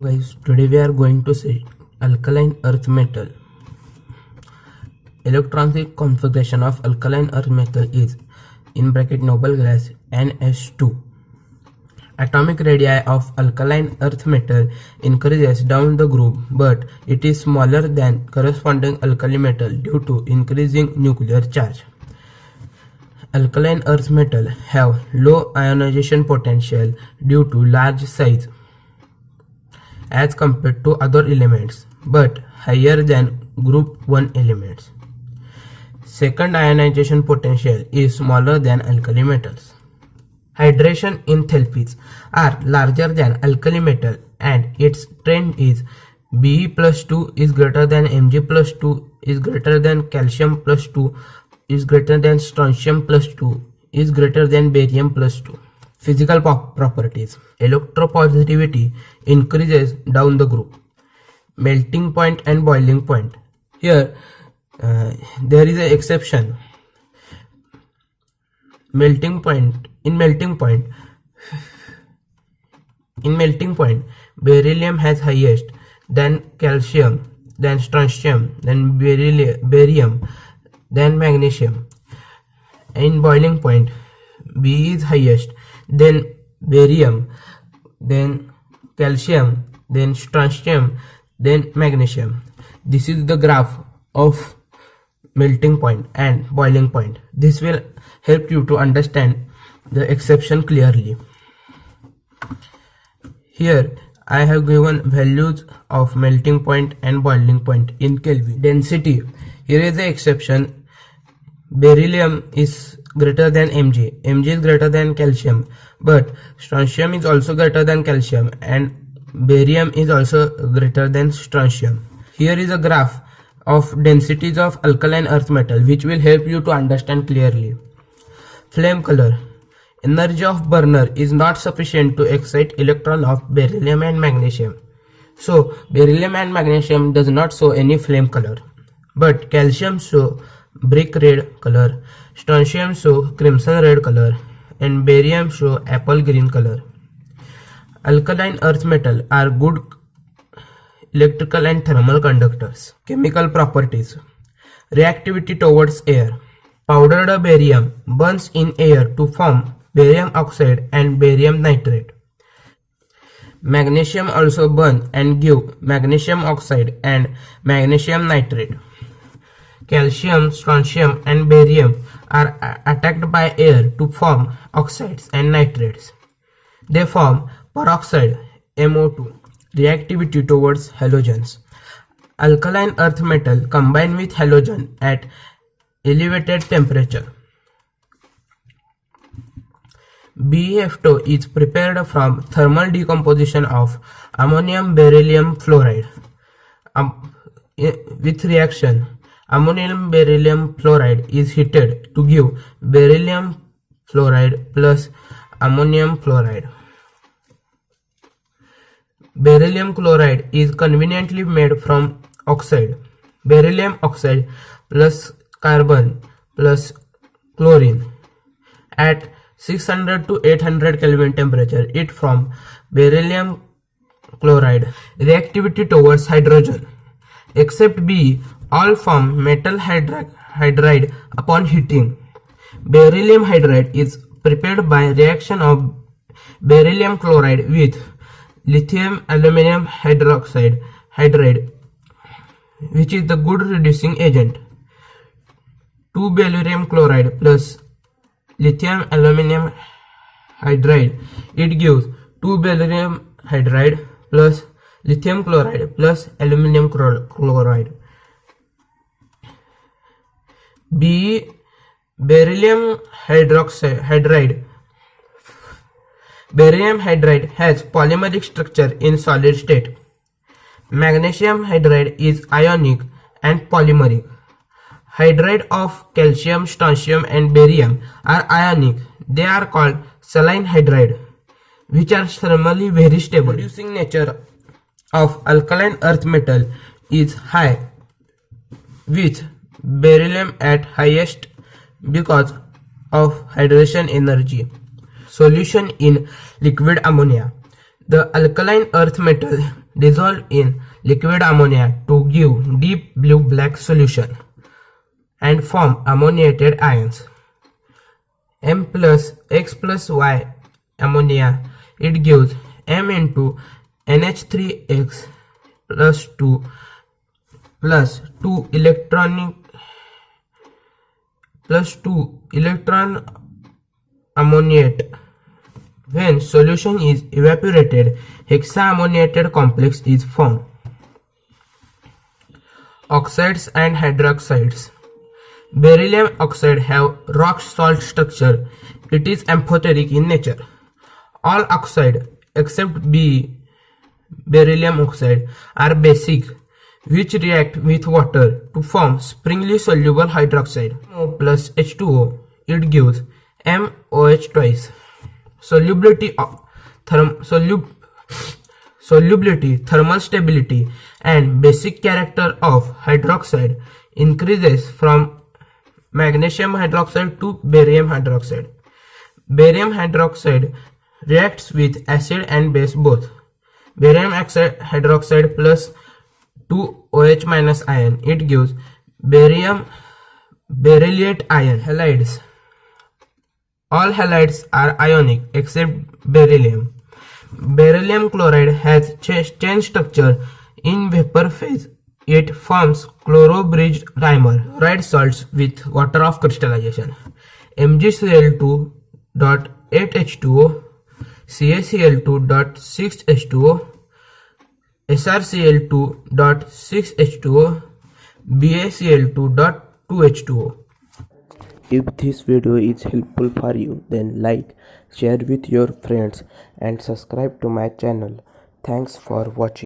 Guys, today we are going to see alkaline earth metal. Electronic configuration of alkaline earth metal is in bracket noble gas NS2. Atomic radii of alkaline earth metal increases down the group, but it is smaller than corresponding alkali metal due to increasing nuclear charge. Alkaline earth metal have low ionization potential due to large size as compared to other elements, but higher than group 1 elements. Second, ionization potential is smaller than alkali metals. Hydration enthalpies are larger than alkali metal and its trend is Be plus 2 is greater than Mg plus 2 is greater than calcium plus 2 is greater than strontium plus 2 is greater than barium plus 2. Physical properties. Electropositivity increases down the group. Melting point and boiling point. Here there is an exception. Melting point, beryllium has highest, then calcium, then strontium, then barium, then magnesium. In boiling point, B is highest, then barium, then calcium, then strontium, then magnesium. This is the graph of melting point and boiling point. This will help you to understand the exception clearly. Here I have given values of melting point and boiling point in Kelvin. Density, here is the exception. Beryllium is greater than Mg. Mg is greater than calcium, but strontium is also greater than calcium and barium is also greater than strontium. Here is a graph of densities of alkaline earth metal which will help you to understand clearly. Flame color. Energy of burner is not sufficient to excite electron of beryllium and magnesium. So beryllium and magnesium does not show any flame color, but calcium show brick red color, strontium show crimson red color, and barium show apple green color. Alkaline earth metal are good electrical and thermal conductors. Chemical properties. Reactivity towards air. Powdered barium burns in air to form barium oxide and barium nitrate. Magnesium also burn and give magnesium oxide and magnesium nitrate. Calcium, strontium and barium are attacked by air to form oxides and nitrates. They form peroxide MO2. Reactivity towards halogens. Alkaline earth metal combine with halogen at elevated temperature. BeF2 is prepared from thermal decomposition of ammonium beryllium fluoride. With reaction, ammonium beryllium fluoride is heated to give beryllium fluoride plus ammonium fluoride. Beryllium chloride is conveniently made from oxide, beryllium oxide plus carbon plus chlorine. At 600 to 800 Kelvin temperature, it forms beryllium chloride. Reactivity towards hydrogen. Except B, all form metal hydride upon heating. Beryllium hydride is prepared by reaction of beryllium chloride with lithium aluminum hydride, which is the good reducing agent. 2 beryllium chloride plus lithium aluminum hydride, it gives 2 beryllium hydride plus lithium chloride plus aluminum chloride. B, beryllium hydride. Barium hydride has polymeric structure in solid state. Magnesium hydride is ionic and polymeric. Hydride of calcium, strontium and barium are ionic. They are called saline hydride, which are thermally very stable. Reducing nature of alkaline earth metal is high, with beryllium at highest because of hydration energy. Solution in liquid ammonia. The alkaline earth metal dissolve in liquid ammonia to give deep blue-black solution and form ammoniated ions. M plus X plus Y ammonia, it gives M into NH3X plus 2 electron ammoniate. When solution is evaporated, hexaammoniated complex is formed. Oxides and hydroxides. Beryllium oxide have rock salt structure. It is amphoteric in nature. All oxide except beryllium oxide are basic, which react with water to form springly soluble hydroxide. MO plus H2O, it gives MOH twice. Solubility, thermal stability, and basic character of hydroxide increases from magnesium hydroxide to barium hydroxide. Barium hydroxide reacts with acid and base both. Barium hydroxide plus 2OH minus ion, it gives berylliate ion. Halides. All halides are ionic except beryllium. Beryllium chloride has chain structure in vapor phase. It forms chloro-bridged dimer. Chloride salts with water of crystallization. MgCl2.8H2O, CaCl2.6H2O, SrCl2.6H2O, BaCl2.2H2O. If this video is helpful for you, then like, share with your friends and subscribe to my channel. Thanks for watching.